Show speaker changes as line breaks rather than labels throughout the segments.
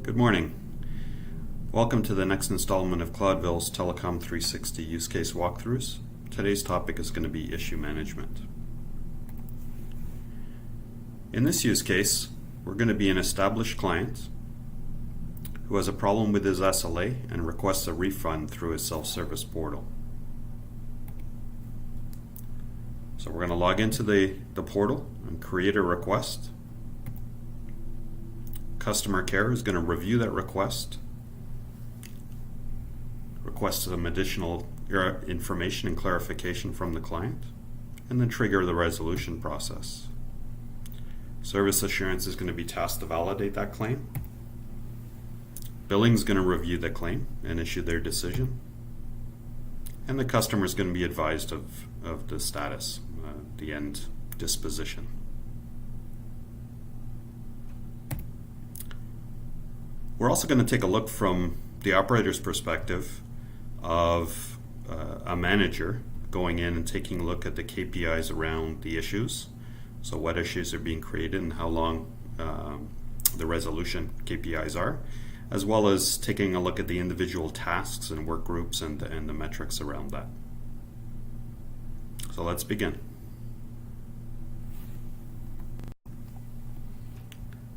Good morning. Welcome to the next installment of Cloudville's Telecom 360 use case walkthroughs. Today's topic is going to be issue management. In this use case, we're going to be an established client who has a problem with his SLA and requests a refund through his self-service portal. So we're going to log into the portal and create a request. Customer care is going to review that request, request some additional information and clarification from the client, and then trigger the resolution process. Service assurance is going to be tasked to validate that claim. Billing is going to review the claim and issue their decision. And the customer is going to be advised of the status, the end disposition. We're also going to take a look from the operator's perspective of a manager going in and taking a look at the KPIs around the issues. So what issues are being created and how long the resolution KPIs are, as well as taking a look at the individual tasks and work groups and the metrics around that. So let's begin.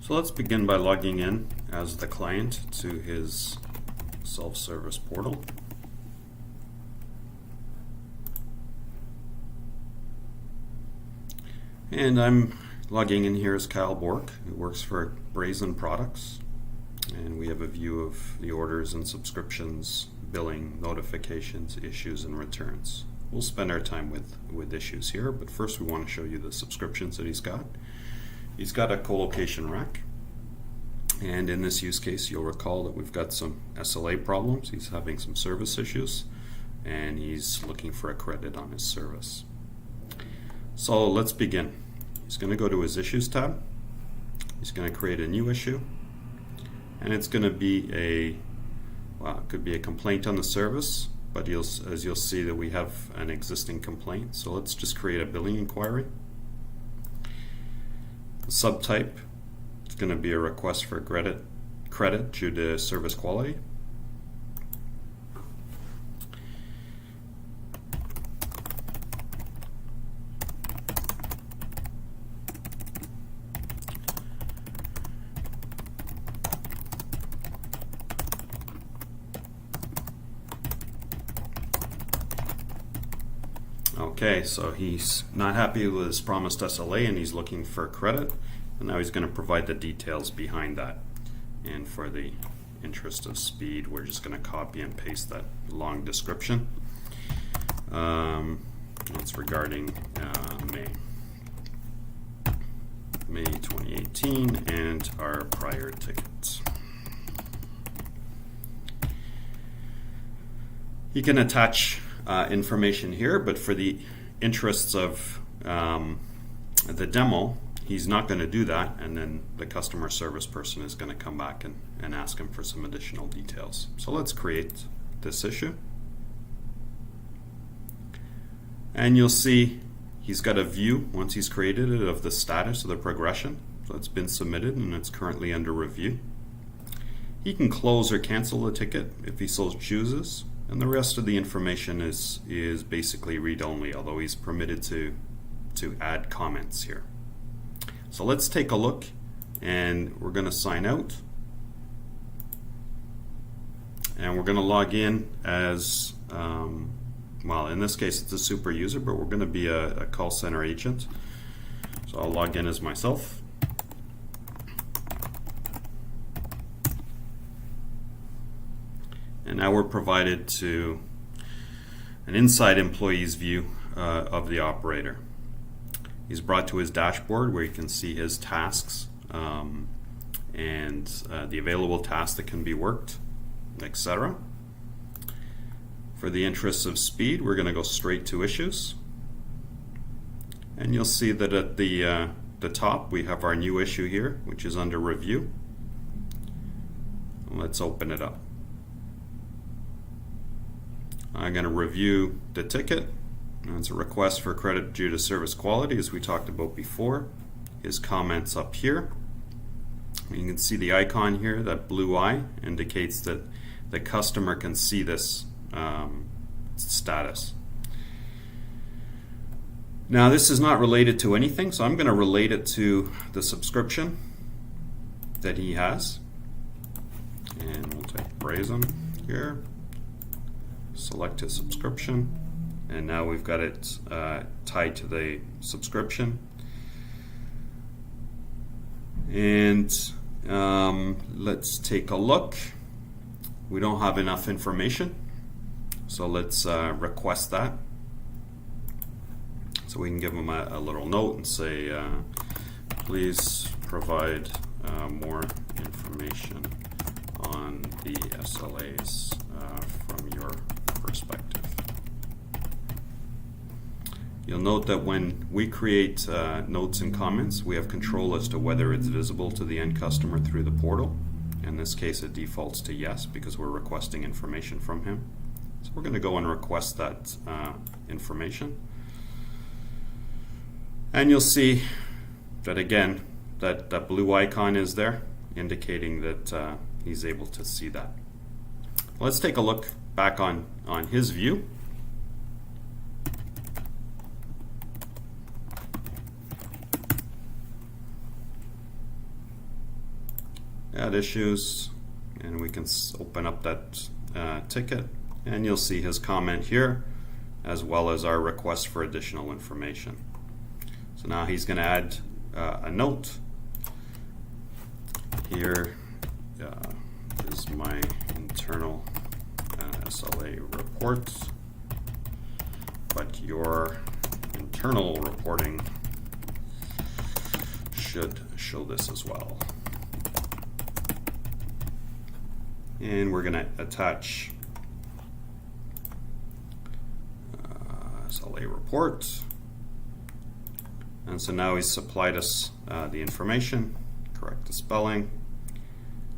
So let's begin by logging in as the client to his self-service portal. And I'm logging in here as Kyle Bork, who works for Brazen Products. And we have a view of the orders and subscriptions, billing, notifications, issues, and returns. We'll spend our time with issues here, but first we want to show you the subscriptions that he's got. He's got a co-location rack, and in this use case you'll recall that we've got some SLA problems. He's having some service issues and he's looking for a credit on his service. So let's begin. He's going to go to his Issues tab. He's going to create a new issue, and it's going to be it could be a complaint on the service, but as you'll see that we have an existing complaint. So let's just create a billing inquiry. The subtype is going to be a request for credit due to service quality. Okay, so he's not happy with his promised SLA and he's looking for credit, and now he's going to provide the details behind that. And for the interest of speed, we're just going to copy and paste that long description. It's regarding May 2018 and our prior tickets. You can attach information here, but for the interests of the demo, he's not going to do that, and then the customer service person is going to come back and ask him for some additional details. So let's create this issue. And you'll see he's got a view, once he's created it, of the status of the progression. So it's been submitted and it's currently under review. He can close or cancel the ticket if he so chooses. And the rest of the information is basically read-only, although he's permitted to add comments here. So let's take a look, and we're going to sign out. And we're going to log in as, in this case it's a super user, but we're going to be a call center agent. So I'll log in as myself. And now we're provided to an inside employee's view of the operator. He's brought to his dashboard where you can see his tasks and the available tasks that can be worked, etc. For the interests of speed, we're going to go straight to issues. And you'll see that at the top we have our new issue here, which is under review. Let's open it up. I'm going to review the ticket. It's a request for credit due to service quality, as we talked about before. His comments up here. You can see the icon here, that blue eye indicates that the customer can see this status. Now this is not related to anything, so I'm going to relate it to the subscription that he has. And we'll take Brazen here, select his subscription, and now we've got it tied to the subscription. And let's take a look. We don't have enough information, so let's request that. So we can give them a little note and say, please provide more information on the SLAs from your perspective. You'll note that when we create notes and comments, we have control as to whether it's visible to the end customer through the portal. In this case, it defaults to yes because we're requesting information from him. So we're going to go and request that information. And you'll see that again, that blue icon is there, indicating that he's able to see that. Let's take a look back on his view. Add issues, and we can open up that ticket, and you'll see his comment here, as well as our request for additional information. So now he's going to add a note. Here is my internal SLA report, but your internal reporting should show this as well. And we're going to attach SLA report. And so now he's supplied us the information, correct the spelling.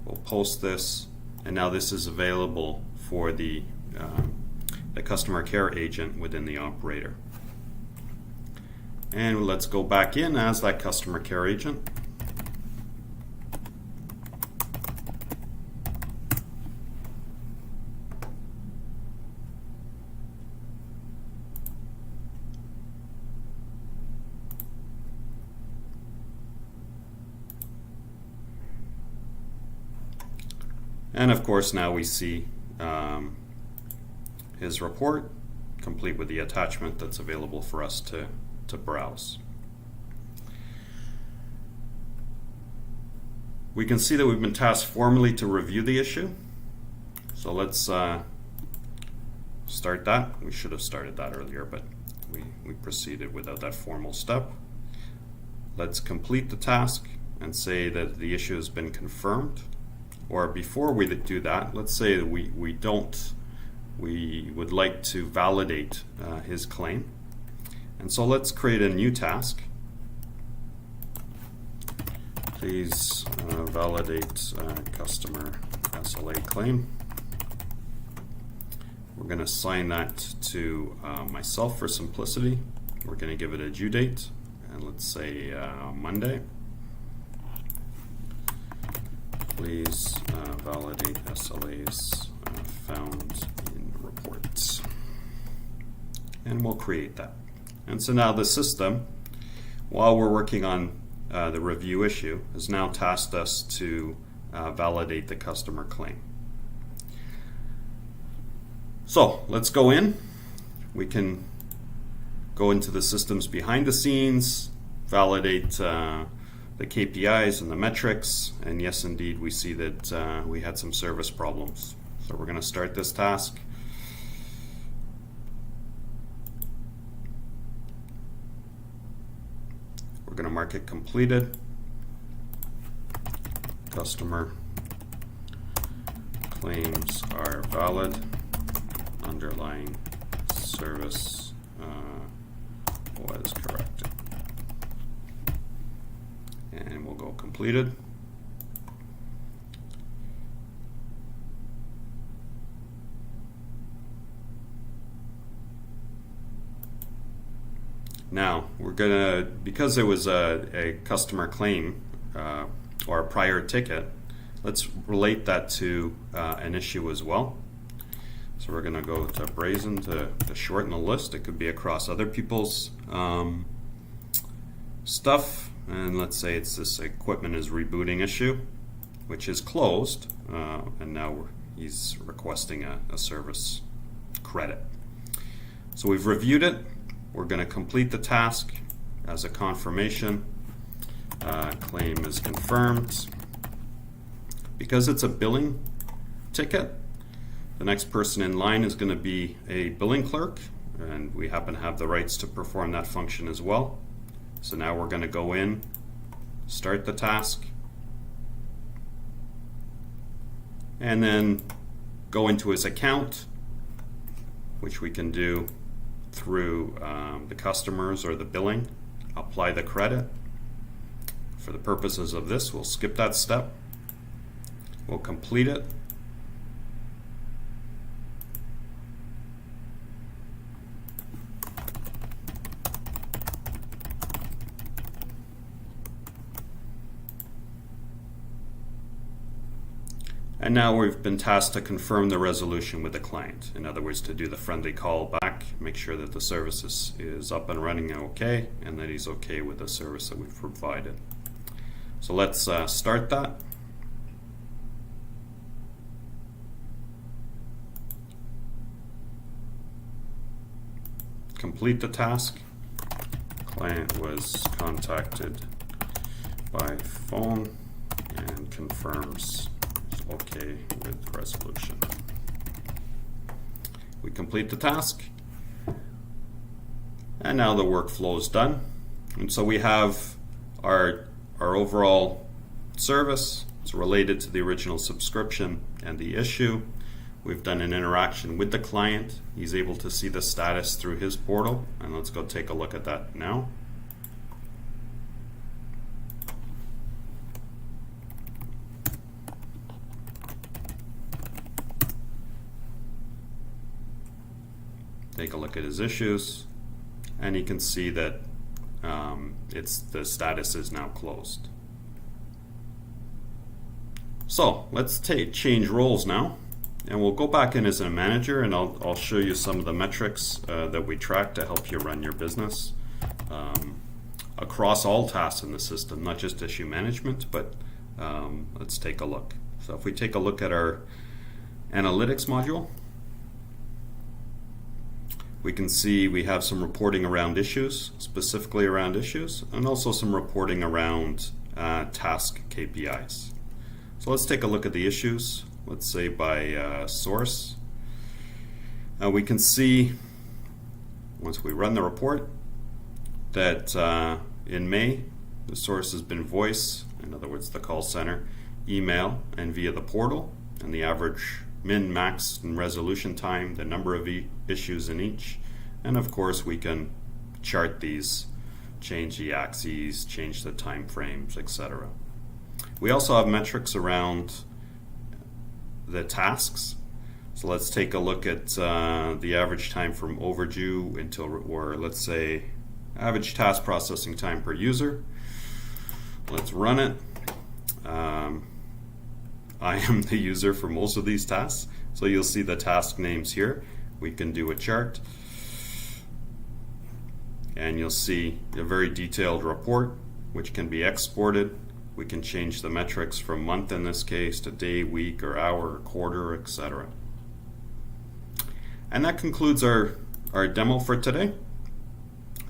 We'll post this, and now this is available for the customer care agent within the operator. And let's go back in as that customer care agent. And of course now we see his report complete with the attachment that's available for us to browse. We can see that we've been tasked formally to review the issue. So let's start that. We should have started that earlier, but we proceeded without that formal step. Let's complete the task and say that the issue has been confirmed. Or before we do that, let's say that we would like to validate his claim. And so let's create a new task. Please validate customer SLA claim. We're going to assign that to myself for simplicity. We're going to give it a due date, and let's say Monday. Please validate SLAs found in reports. And we'll create that. And so now the system, while we're working on the review issue, has now tasked us to validate the customer claim. So let's go in. We can go into the systems behind the scenes, validate the KPIs and the metrics, and yes, indeed, we see that we had some service problems. So we're going to start this task. We're going to mark it completed. Customer claims are valid. Underlying service was corrected. And we'll go completed. Now we're gonna, because it was a customer claim or a prior ticket, let's relate that to an issue as well. So we're going to go to Brazen to shorten the list. It could be across other people's stuff. And let's say it's this equipment is rebooting issue, which is closed. And now he's requesting a service credit. So we've reviewed it. We're going to complete the task as a confirmation. Claim is confirmed. Because it's a billing ticket, the next person in line is going to be a billing clerk, and we happen to have the rights to perform that function as well. So now we're going to go in, start the task, and then go into his account, which we can do through the customers or the billing, apply the credit. For the purposes of this, we'll skip that step. We'll complete it. And now we've been tasked to confirm the resolution with the client. In other words, to do the friendly call back, make sure that the service is up and running okay, and that he's okay with the service that we've provided. So let's start that. Complete the task. Client was contacted by phone and confirms okay with resolution. We complete the task, and now the workflow is done. And so we have our overall service. It's related to the original subscription and the issue. We've done an interaction with the client. He's able to see the status through his portal, and let's go take a look at that now. Take a look at his issues, and you can see that the status is now closed. So let's change roles now, and we'll go back in as a manager, and I'll show you some of the metrics that we track to help you run your business across all tasks in the system, not just issue management, but let's take a look. So if we take a look at our analytics module, we can see we have some reporting around issues, specifically around issues, and also some reporting around task KPIs. So let's take a look at the issues, let's say by source. We can see, once we run the report, that in May, the source has been voice, in other words, the call center, email, and via the portal, and the average min, max, and resolution time, the number of issues in each, and of course we can chart these, change the axes, change the time frames, etc. We also have metrics around the tasks. So let's take a look at the average time from overdue until, or let's say average task processing time per user. Let's run it. I am the user for most of these tasks, so you'll see the task names here. We can do a chart, and you'll see a very detailed report which can be exported. We can change the metrics from month in this case to day, week, or hour, or quarter, etc. And that concludes our demo for today.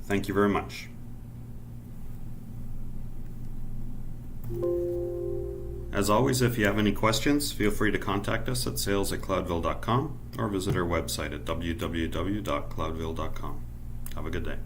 Thank you very much. As always, if you have any questions, feel free to contact us at sales@cloudville.com or visit our website at www.cloudville.com. Have a good day.